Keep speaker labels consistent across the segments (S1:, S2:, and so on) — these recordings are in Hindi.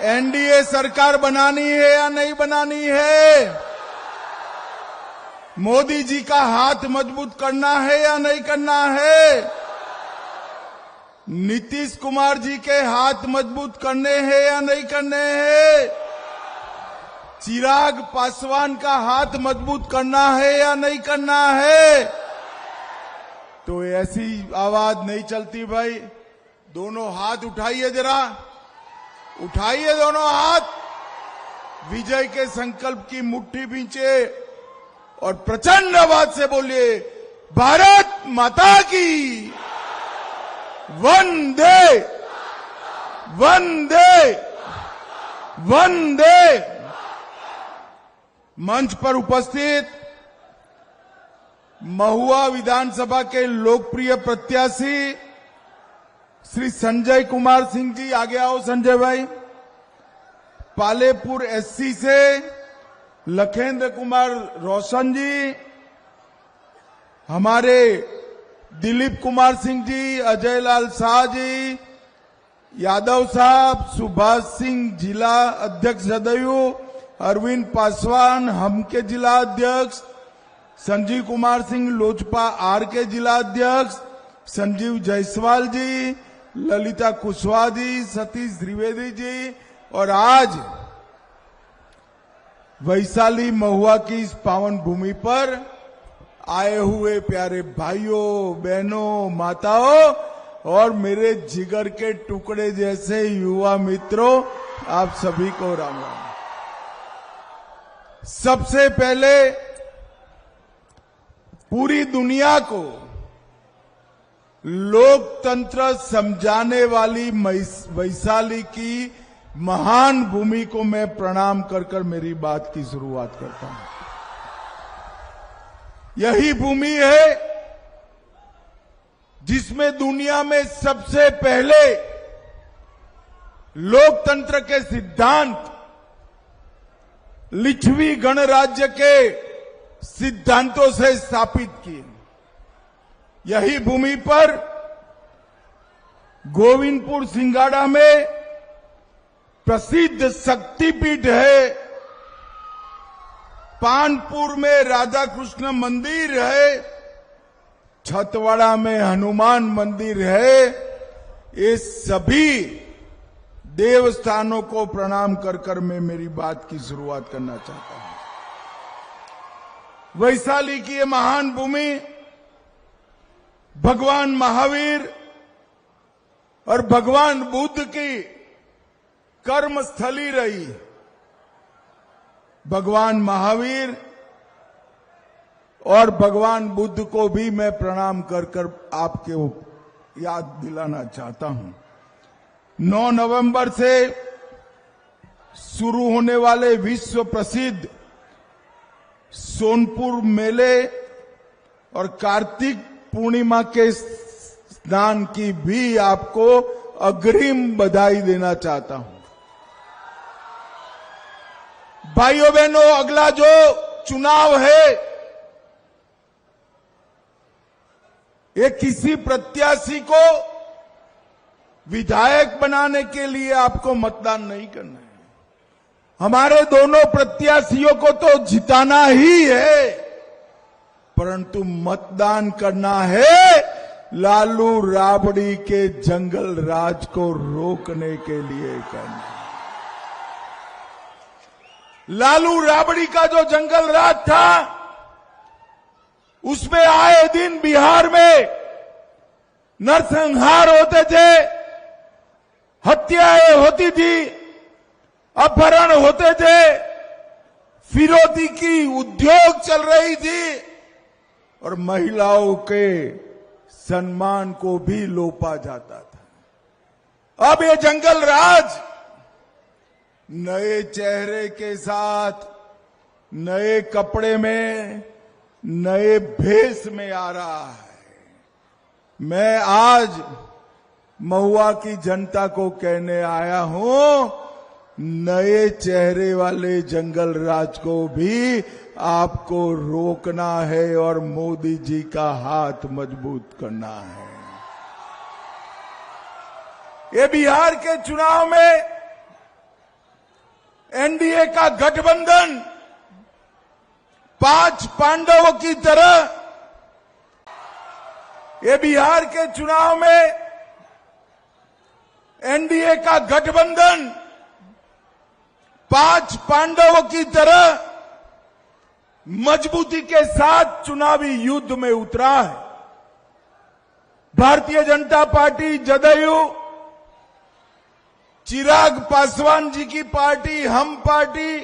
S1: एनडीए सरकार बनानी है या नहीं बनानी है? मोदी जी का हाथ मजबूत करना है या नहीं करना है? नीतीश कुमार जी के हाथ मजबूत करने हैं या नहीं करने हैं? चिराग पासवान का हाथ मजबूत करना है या नहीं करना है? तो ऐसी आवाज नहीं चलती भाई। दोनों हाथ उठाइए, जरा उठाइए दोनों हाथ, विजय के संकल्प की मुट्ठी भींचे और प्रचंड आवाज से बोलिए, भारत माता की वंदे वंदे वंदे। मंच पर उपस्थित महुआ विधानसभा के लोकप्रिय प्रत्याशी श्री संजय कुमार सिंह जी, आगे आओ संजय भाई। पालेपुर एससी से लखेंद्र कुमार रोशन जी, हमारे दिलीप कुमार सिंह जी, अजय लाल शाह जी, यादव साहब, सुभाष सिंह जिला अध्यक्ष जदयू, अरविंद पासवान हम के जिला अध्यक्ष, संजीव कुमार सिंह लोजपा आर के जिला अध्यक्ष, संजीव जायसवाल जी, ललिता कुशवाहा जी, सतीश द्विवेदी जी, और आज वैशाली महुआ की इस पावन भूमि पर आए हुए प्यारे भाइयों, बहनों, माताओं और मेरे जिगर के टुकड़े जैसे युवा मित्रों, आप सभी को राम राम। सबसे पहले पूरी दुनिया को लोकतंत्र समझाने वाली वैशाली की महान भूमि को मैं प्रणाम कर कर मेरी बात की शुरुआत करता हूं। यही भूमि है जिसमें दुनिया में सबसे पहले लोकतंत्र के सिद्धांत लिच्छवी गणराज्य के सिद्धांतों से स्थापित किए। यही भूमि पर गोविंदपुर सिंगाड़ा में प्रसिद्ध शक्तिपीठ है, पानपुर में राधा कृष्ण मंदिर है, छतवाड़ा में हनुमान मंदिर है। ये सभी देवस्थानों को प्रणाम कर कर मैं मेरी बात की शुरुआत करना चाहता हूं। वैशाली की ये महान भूमि भगवान महावीर और भगवान बुद्ध की कर्मस्थली रही। भगवान महावीर और भगवान बुद्ध को भी मैं प्रणाम कर कर आपको याद दिलाना चाहता हूं। 9 नवंबर से शुरू होने वाले विश्व प्रसिद्ध सोनपुर मेले और कार्तिक पूर्णिमा के स्नान की भी आपको अग्रिम बधाई देना चाहता हूं। भाइयों बहनों, अगला जो चुनाव है ये किसी प्रत्याशी को विधायक बनाने के लिए आपको मतदान नहीं करना है। हमारे दोनों प्रत्याशियों को तो जिताना ही है, परंतु मतदान करना है लालू राबड़ी के जंगल राज को रोकने के लिए करना है। लालू राबड़ी का जो जंगल राज था उसमें आए दिन बिहार में नरसंहार होते थे, हत्याएं होती थी, अपहरण होते थे, फिरौती की उद्योग चल रही थी और महिलाओं के सम्मान को भी लोपा जाता था। अब ये जंगल राज नए चेहरे के साथ, नए कपड़े में, नए भेष में आ रहा है। मैं आज महुआ की जनता को कहने आया हूं, नए चेहरे वाले जंगल राज को भी आपको रोकना है और मोदी जी का हाथ मजबूत करना है। ये बिहार के चुनाव में एनडीए का गठबंधन 5 पांडवों की तरह ये बिहार के चुनाव में एनडीए का गठबंधन 5 पांडवों की तरह मजबूती के साथ चुनावी युद्ध में उतरा है। भारतीय जनता पार्टी, जदयू, चिराग पासवान जी की पार्टी, हम पार्टी,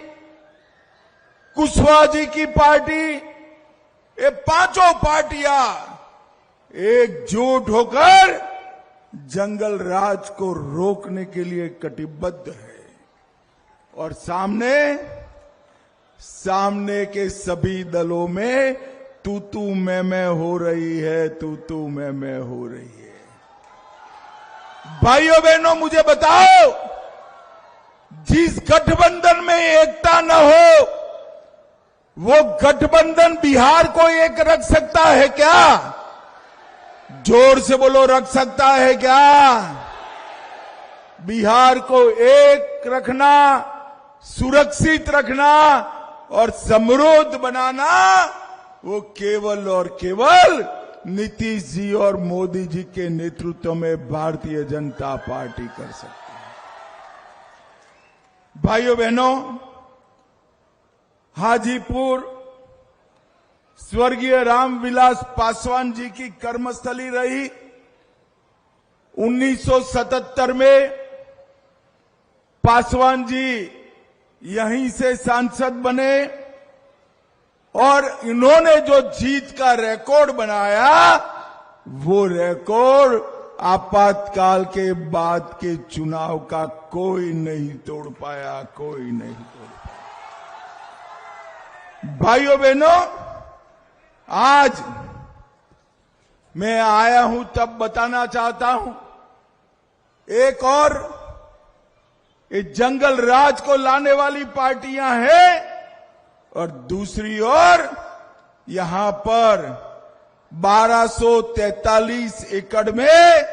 S1: कुशवाहा जी की पार्टी, ये पांचों पार्टियां एकजुट होकर जंगल राज को रोकने के लिए कटिबद्ध है। और सामने के सभी दलों में तू मैं हो रही है, तू मैं हो रही है। भाइयों बहनों, मुझे बताओ, जिस गठबंधन में एकता न हो वो गठबंधन बिहार को एक रख सकता है क्या? जोर से बोलो, रख सकता है क्या? बिहार को एक रखना, सुरक्षित रखना और समृद्ध बनाना वो केवल और केवल नीतीश जी और मोदी जी के नेतृत्व में भारतीय जनता पार्टी कर सकती है। भाइयों बहनों, हाजीपुर स्वर्गीय रामविलास पासवान जी की कर्मस्थली रही। 1977 में पासवान जी यहीं से सांसद बने और इन्होंने जो जीत का रिकॉर्ड बनाया वो रिकॉर्ड आपातकाल के बाद के चुनाव का कोई नहीं तोड़ पाया, कोई नहीं तोड़ पाया। भाइयों बहनों, आज मैं आया हूं तब बताना चाहता हूं, एक और ये जंगल राज को लाने वाली पार्टियां हैं और दूसरी ओर यहां पर 1243 एकड़ में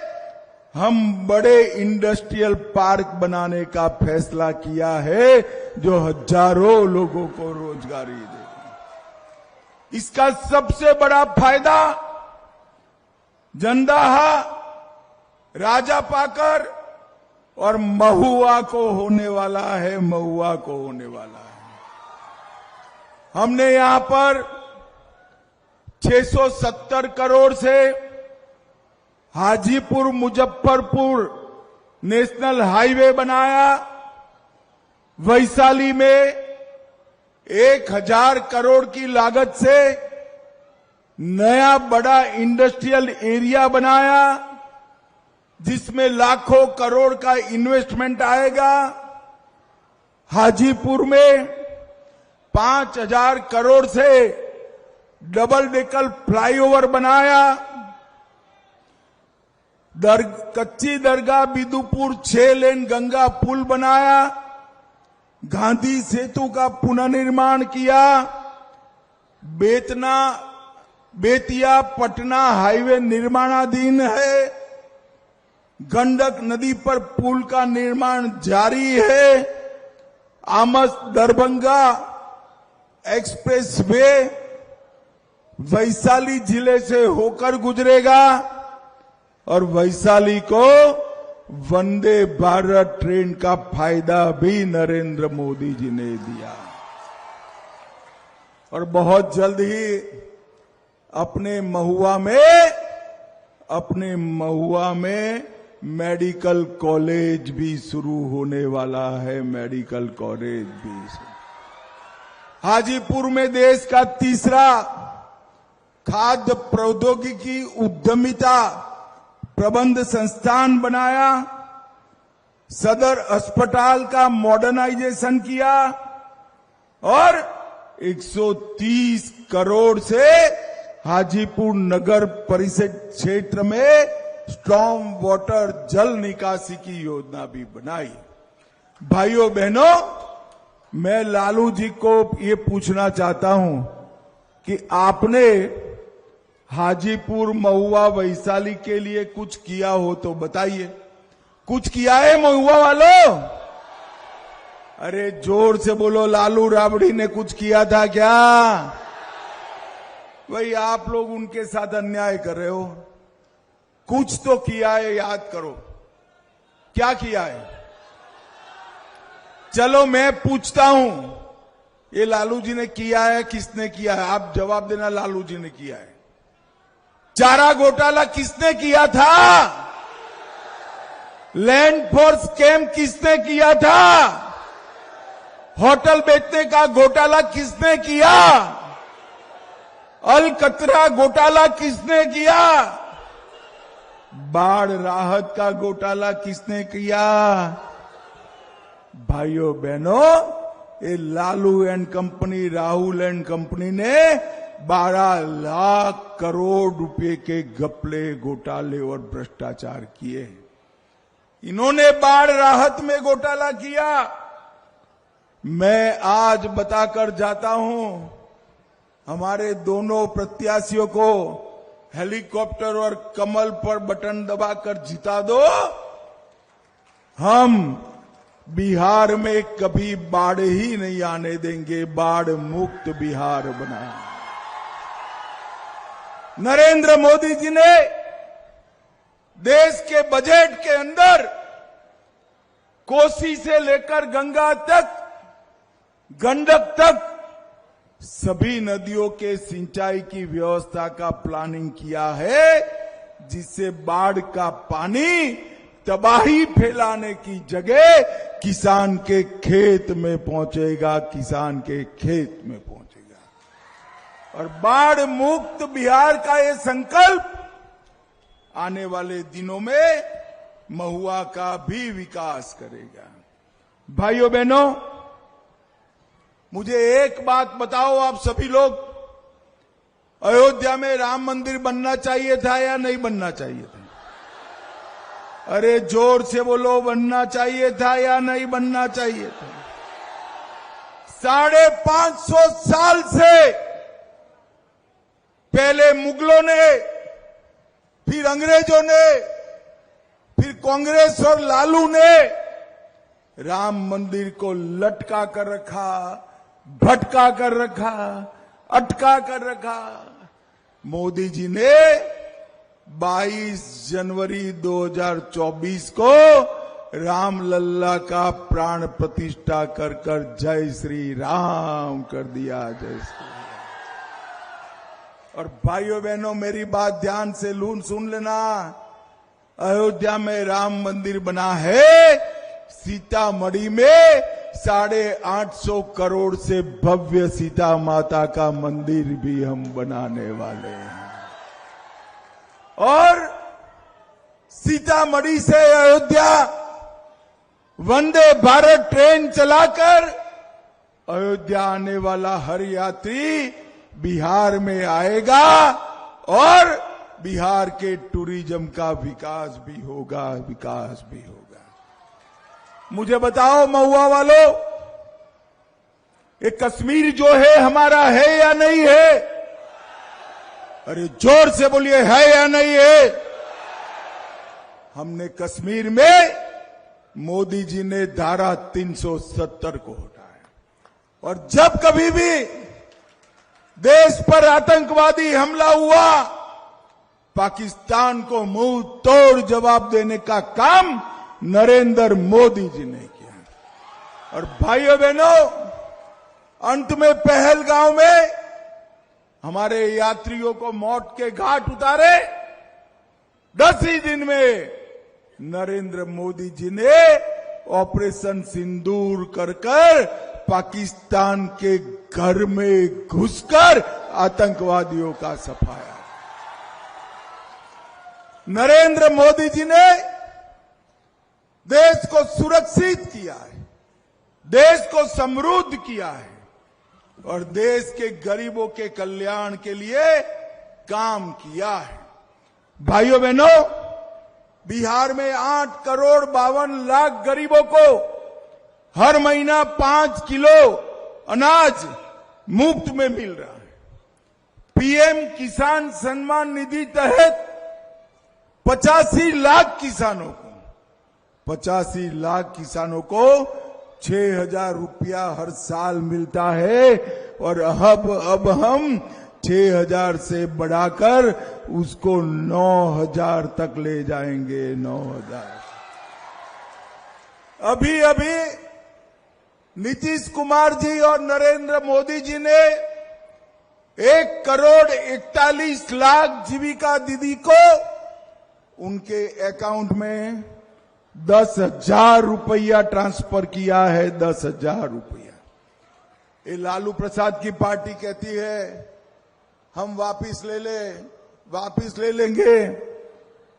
S1: हम बड़े इंडस्ट्रियल पार्क बनाने का फैसला किया है जो हजारों लोगों को रोजगारी देगा। इसका सबसे बड़ा फायदा जंदाहा, राजापाकर और महुआ को होने वाला है, महुआ को होने वाला है। हमने यहां पर 670 करोड़ से हाजीपुर मुजफ्फरपुर नेशनल हाईवे बनाया। वैशाली में 1000 करोड़ की लागत से नया बड़ा इंडस्ट्रियल एरिया बनाया जिसमें लाखों करोड़ का इन्वेस्टमेंट आएगा। हाजीपुर में 5000 करोड़ से डबल डेकर फ्लाईओवर बनाया। कच्ची दरगाह बिदुपुर 6 लेन गंगा पुल बनाया। गांधी सेतु का पुनर्निर्माण किया। बेतिया पटना हाईवे निर्माणाधीन है। गंडक नदी पर पुल का निर्माण जारी है। आमस दरभंगा एक्सप्रेस वे वैशाली जिले से होकर गुजरेगा और वैशाली को वंदे भारत ट्रेन का फायदा भी नरेंद्र मोदी जी ने दिया। और बहुत जल्द ही अपने महुआ में मेडिकल कॉलेज भी शुरू होने वाला है। मेडिकल कॉलेज भी। हाजीपुर में देश का तीसरा खाद्य प्रौद्योगिकी उद्यमिता प्रबंध संस्थान बनाया। सदर अस्पताल का मॉडर्नाइजेशन किया और 130 करोड़ से हाजीपुर नगर परिषद क्षेत्र में स्ट्रॉन्ग वाटर जल निकासी की योजना भी बनाई। भाइयों बहनों, मैं लालू जी को ये पूछना चाहता हूं कि आपने हाजीपुर, महुआ, वैशाली के लिए कुछ किया हो तो बताइए। कुछ किया है महुआ वालों? अरे जोर से बोलो, लालू राबड़ी ने कुछ किया था क्या? भाई आप लोग उनके साथ अन्याय कर रहे हो। कुछ तो किया है, याद करो क्या किया है। चलो मैं पूछता हूं, ये लालू जी ने किया है, किसने किया है? आप जवाब देना, लालू जी ने किया है। चारा घोटाला किसने किया था? लैंड फॉर स्कैम किसने किया था? होटल बेचने का घोटाला किसने किया? अलकतरा घोटाला किसने किया? बाढ़ राहत का घोटाला किसने किया? भाइयों बहनों, ये Lalu and company, Rahul and company ने 12 लाख करोड़ रुपए के घपले, घोटाले और भ्रष्टाचार किए। इन्होंने बाढ़ राहत में घोटाला किया। मैं आज बताकर जाता हूं, हमारे दोनों प्रत्याशियों को हेलीकॉप्टर और कमल पर बटन दबाकर जिता दो, हम बिहार में कभी बाढ़ ही नहीं आने देंगे, बाढ़ मुक्त बिहार बनाएंगे। नरेंद्र मोदी जी ने देश के बजट के अंदर कोसी से लेकर गंगा तक, गंडक तक सभी नदियों के सिंचाई की व्यवस्था का प्लानिंग किया है, जिससे बाढ़ का पानी तबाही फैलाने की जगह किसान के खेत में पहुंचेगा, किसान के खेत में पहुंचेगा। और बाढ़ मुक्त बिहार का ये संकल्प आने वाले दिनों में महुआ का भी विकास करेगा। भाइयों बहनों, मुझे एक बात बताओ आप सभी लोग, अयोध्या में राम मंदिर बनना चाहिए था या नहीं बनना चाहिए था? अरे जोर से बोलो, बनना चाहिए था या नहीं बनना चाहिए था? 550 साल से पहले मुगलों ने, फिर अंग्रेजों ने, फिर कांग्रेस और लालू ने राम मंदिर को लटका कर रखा, भटका कर रखा, अटका कर रखा। मोदी जी ने 22 जनवरी 2024 को रामलल्ला का प्राण प्रतिष्ठा कर कर जय श्री राम कर दिया, जय श्री राम। और भाइयों बहनों, मेरी बात ध्यान से सुन लेना, अयोध्या में राम मंदिर बना है, सीतामढ़ी में 850 करोड़ से भव्य सीता माता का मंदिर भी हम बनाने वाले हैं। और सीतामढ़ी से अयोध्या वंदे भारत ट्रेन चलाकर अयोध्या आने वाला हर यात्री बिहार में आएगा और बिहार के टूरिज्म का विकास भी होगा, विकास भी होगा। मुझे बताओ महुआ वालों, ये कश्मीर जो है हमारा है या नहीं है? अरे जोर से बोलिए, है या नहीं है? हमने कश्मीर में, मोदी जी ने धारा 370 को हटाया। और जब कभी भी देश पर आतंकवादी हमला हुआ, पाकिस्तान को मुंह तोड़ जवाब देने का काम नरेंद्र मोदी जी ने किया। और भाइयों बहनों, अंत में पहलगांव में हमारे यात्रियों को मौत के घाट उतारे, 10 ही दिन में नरेंद्र मोदी जी ने ऑपरेशन सिंदूर कर पाकिस्तान के घर में घुसकर आतंकवादियों का सफाया। नरेंद्र मोदी जी ने देश को सुरक्षित किया है, देश को समृद्ध किया है और देश के गरीबों के कल्याण के लिए काम किया है। भाइयों बहनों, बिहार में 8 करोड़ 52 लाख गरीबों को हर महीना 5 किलो अनाज मुफ्त में मिल रहा है। पीएम किसान सम्मान निधि तहत 85 लाख किसानों को 6,000 रुपया हर साल मिलता है और अब हम 6,000 से बढ़ाकर उसको 9,000 तक ले जाएंगे। 9,000। अभी अभी नीतीश कुमार जी और नरेंद्र मोदी जी ने 1,41,00,000 जीविका दीदी को उनके अकाउंट में 10,000 रुपया ट्रांसफर किया है। 10,000 रुपया। ये लालू प्रसाद की पार्टी कहती है हम वापिस ले लेंगे।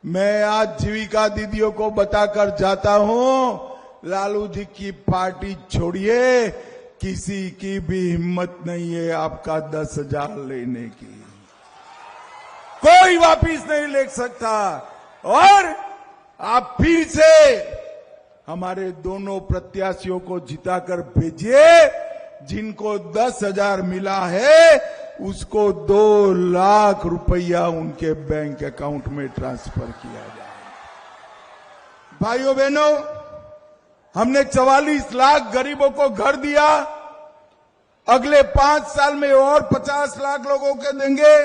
S1: मैं आज जीविका दीदियों को बताकर जाता हूं, लालू जी की पार्टी छोड़िए, किसी की भी हिम्मत नहीं है आपका 10,000 लेने की। कोई वापिस नहीं ले सकता। और आप फिर से हमारे दोनों प्रत्याशियों को जिताकर भेजिए। जिनको 10,000 मिला है उसको 2 लाख रुपया उनके बैंक अकाउंट में ट्रांसफर किया जाए। भाइयों बहनों, हमने 44 लाख गरीबों को घर दिया। अगले 5 साल में और 50 लाख लोगों को देंगे।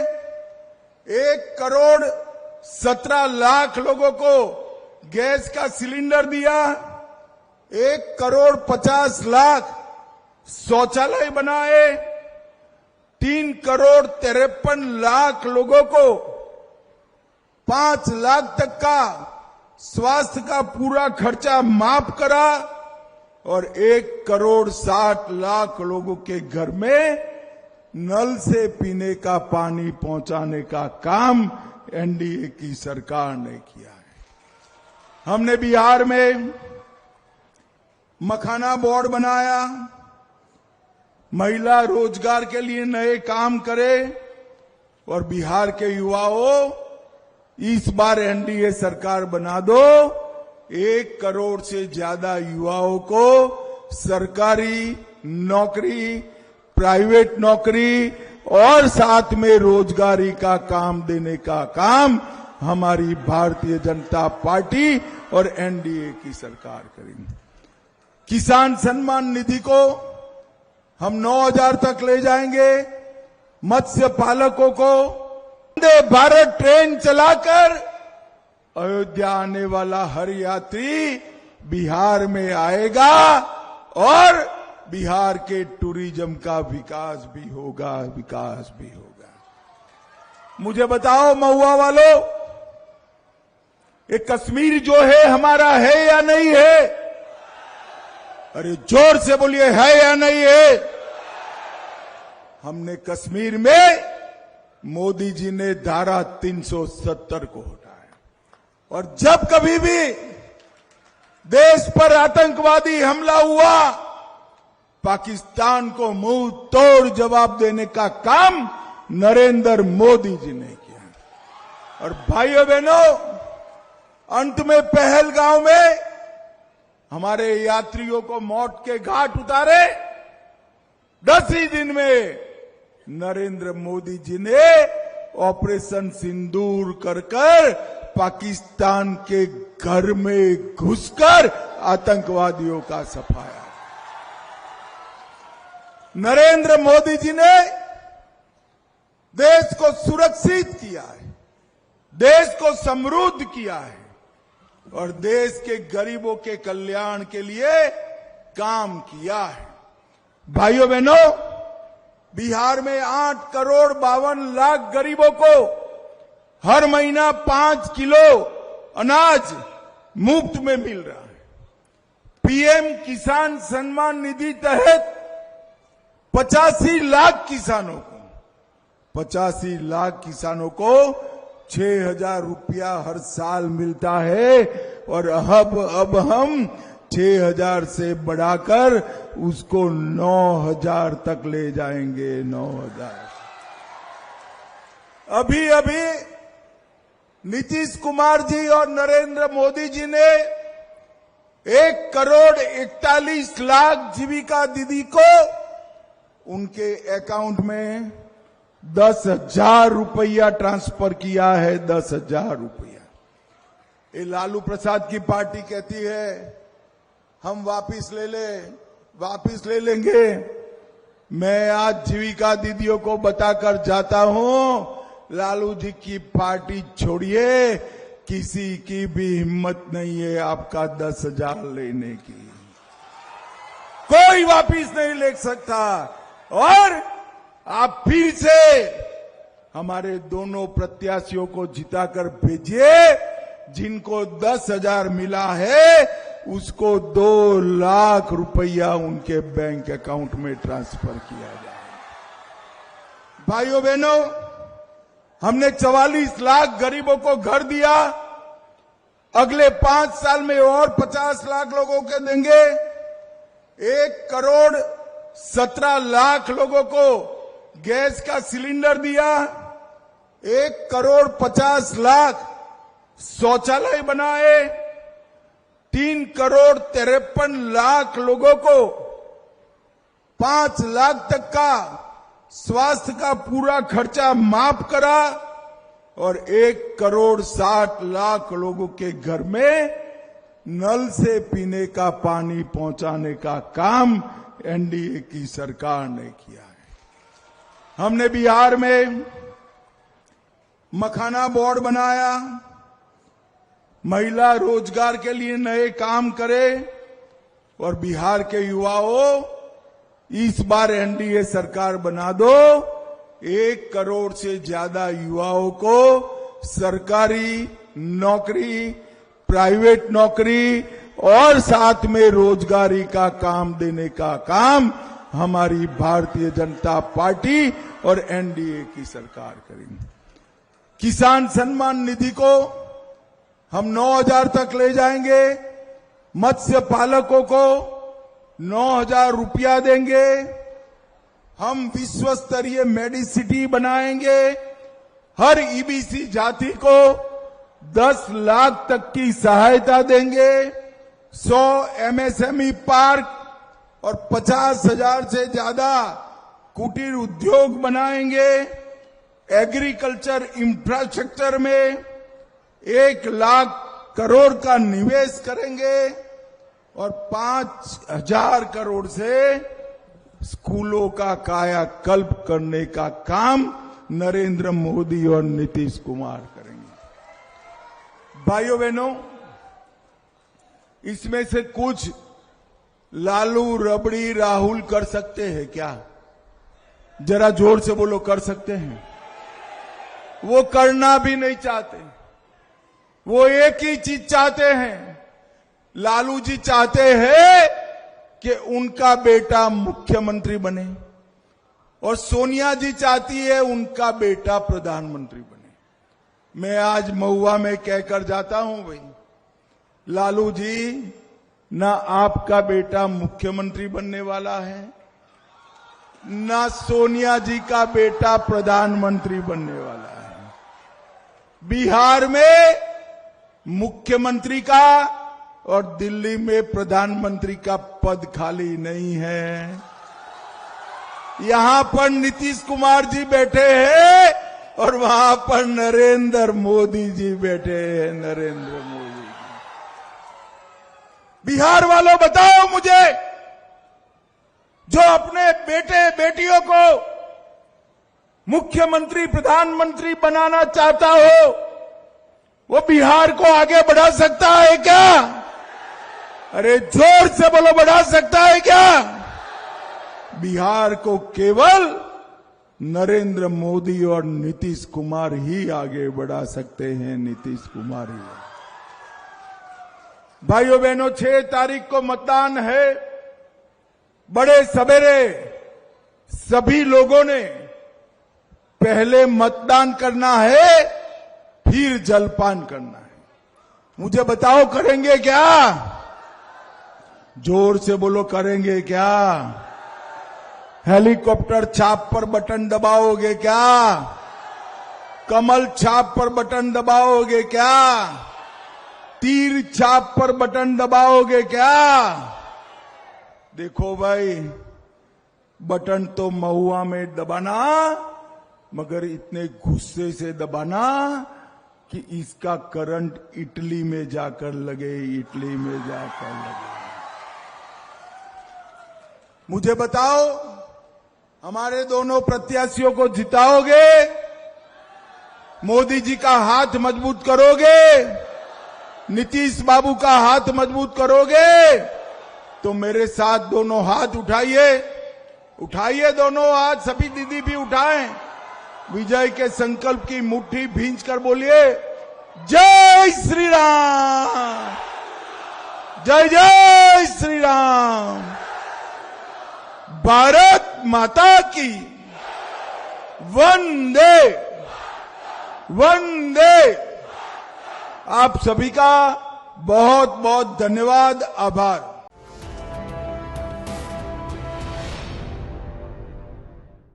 S1: 1,17,00,000 लोगों को गैस का सिलेंडर दिया। 1,50,00,000 शौचालय बनाए। 3,53,00,000 लोगों को 5 लाख तक का स्वास्थ्य का पूरा खर्चा माफ करा और 1,60,00,000 लोगों के घर में नल से पीने का पानी पहुंचाने का काम एनडीए की सरकार ने किया है। हमने बिहार में मखाना बोर्ड बनाया। महिला रोजगार के लिए नए काम करे और बिहार के युवाओं, इस बार एनडीए सरकार बना दो। 1 करोड़ से ज्यादा युवाओं को सरकारी नौकरी, प्राइवेट नौकरी और साथ में रोजगारी का काम देने का काम हमारी भारतीय जनता पार्टी और एनडीए की सरकार करेंगे। किसान सम्मान निधि को हम 9,000 तक ले जाएंगे। मत्स्य पालकों को वंदे भारत ट्रेन चलाकर अयोध्या आने वाला हर यात्री बिहार में आएगा और बिहार के टूरिज्म का विकास भी होगा। मुझे बताओ महुआ वालों, ये कश्मीर जो है हमारा है या नहीं है? अरे जोर से बोलिए, है या नहीं है? हमने कश्मीर में मोदी जी ने धारा 370 को हटाया और जब कभी भी देश पर आतंकवादी हमला हुआ, पाकिस्तान को मुंह तोड़ जवाब देने का काम नरेंद्र मोदी जी ने किया। और भाइयों बहनों, अंत में पहलगांव में हमारे यात्रियों को मौत के घाट उतारे। 10 ही दिन में नरेंद्र मोदी जी ने ऑपरेशन सिंदूर कर पाकिस्तान के घर में घुसकर आतंकवादियों का सफाया। नरेंद्र मोदी जी ने देश को सुरक्षित किया है, देश को समृद्ध किया है और देश के गरीबों के कल्याण के लिए काम किया है। भाइयों बहनों, बिहार में 8,52,00,000 गरीबों को हर महीना 5 किलो अनाज मुफ्त में मिल रहा है। पीएम किसान सम्मान निधि तहत 85 लाख किसानों को 6,000 रुपया हर साल मिलता है और अब हम 6,000 से बढ़ाकर उसको 9,000 तक ले जाएंगे। 9,000। अभी अभी नीतीश कुमार जी और नरेंद्र मोदी जी ने 1,41,00,000 जीविका दीदी को उनके अकाउंट में 10,000 रुपया ट्रांसफर किया है। 10,000 रुपया। ये लालू प्रसाद की पार्टी कहती है हम वापिस वापिस ले लेंगे। मैं आज जीविका दीदियों को बताकर जाता हूं, लालू जी की पार्टी छोड़िए, किसी की भी हिम्मत नहीं है आपका 10,000 लेने की, कोई वापिस नहीं ले सकता। और आप फिर से हमारे दोनों प्रत्याशियों को जिताकर भेजिए, जिनको 10,000 मिला है उसको 2 लाख रुपया उनके बैंक अकाउंट में ट्रांसफर किया जाए। भाइयों बहनों, हमने 44 लाख गरीबों को घर दिया, अगले 5 साल में और 50 लाख लोगों को देंगे। 1 करोड़ 17 लाख लोगों को गैस का सिलेंडर दिया, 1 करोड़ 50 लाख शौचालय बनाए, 3 करोड़ 53 लाख लोगों को 5 लाख तक का स्वास्थ्य का पूरा खर्चा माफ करा और 1 करोड़ 60 लाख लोगों के घर में नल से पीने का पानी पहुंचाने का काम एनडीए की सरकार ने किया है। हमने बिहार में मखाना बोर्ड बनाया, महिला रोजगार के लिए नए काम करे, और बिहार के युवाओं, इस बार एनडीए सरकार बना दो, 1 करोड़ से ज्यादा युवाओं को सरकारी नौकरी, प्राइवेट नौकरी और साथ में रोजगारी का काम देने का काम हमारी भारतीय जनता पार्टी और एनडीए की सरकार करेंगे। किसान सम्मान निधि को हम 9,000 तक ले जाएंगे, मत्स्य पालकों को 9,000 रुपया देंगे, हम विश्व स्तरीय मेडिसिटी बनाएंगे, हर ईबीसी जाति को 10 लाख तक की सहायता देंगे, 100 एमएसएमई पार्क और 50,000 से ज्यादा कुटीर उद्योग बनाएंगे, एग्रीकल्चर इंफ्रास्ट्रक्चर में 1 लाख करोड़ का निवेश करेंगे और 5,000 करोड़ से स्कूलों का कायाकल्प करने का काम नरेंद्र मोदी और नीतीश कुमार करेंगे। भाइयों बहनों, इसमें से कुछ लालू, रबड़ी, राहुल कर सकते हैं क्या? जरा जोर से बोलो, कर सकते हैं? वो करना भी नहीं चाहते। वो एक ही चीज चाहते हैं, लालू जी चाहते हैं कि उनका बेटा मुख्यमंत्री बने और सोनिया जी चाहती है उनका बेटा प्रधानमंत्री बने। मैं आज महुआ में कहकर जाता हूं, भाई लालू जी, ना आपका बेटा मुख्यमंत्री बनने वाला है, ना सोनिया जी का बेटा प्रधानमंत्री बनने वाला है। बिहार में मुख्यमंत्री का और दिल्ली में प्रधानमंत्री का पद खाली नहीं है। यहां पर नीतीश कुमार जी बैठे हैं और वहां पर नरेंद्र मोदी जी बैठे हैं। नरेंद्र मोदी जी। बिहार वालों, बताओ मुझे, जो अपने बेटे बेटियों को मुख्यमंत्री प्रधानमंत्री बनाना चाहता हो, वो बिहार को आगे बढ़ा सकता है क्या? अरे जोर से बोलो, बढ़ा सकता है क्या? बिहार को केवल नरेंद्र मोदी और नीतीश कुमार ही आगे बढ़ा सकते हैं। नीतीश कुमार ही। भाइयों बहनों, 6 तारीख को मतदान है। बड़े सवेरे सभी लोगों ने पहले मतदान करना है, फिर जलपान करना है। मुझे बताओ, करेंगे क्या? जोर से बोलो, करेंगे क्या? हेलीकॉप्टर छाप पर बटन दबाओगे क्या? कमल छाप पर बटन दबाओगे क्या? तीर छाप पर बटन दबाओगे क्या? देखो भाई, बटन तो महुआ में दबाना, मगर इतने गुस्से से दबाना कि इसका करंट इटली में जाकर लगे, इटली में जाकर लगे। मुझे बताओ, हमारे दोनों प्रत्याशियों को जिताओगे? मोदी जी का हाथ मजबूत करोगे? नीतीश बाबू का हाथ मजबूत करोगे? तो मेरे साथ दोनों हाथ उठाइए, उठाइए दोनों हाथ, सभी दीदी भी उठाएं। विजय के संकल्प की मुट्ठी भींच कर बोलिए, जय श्री राम, जय जय श्री राम, भारत माता की, वंदे वंदे। आप सभी का बहुत बहुत धन्यवाद, आभार।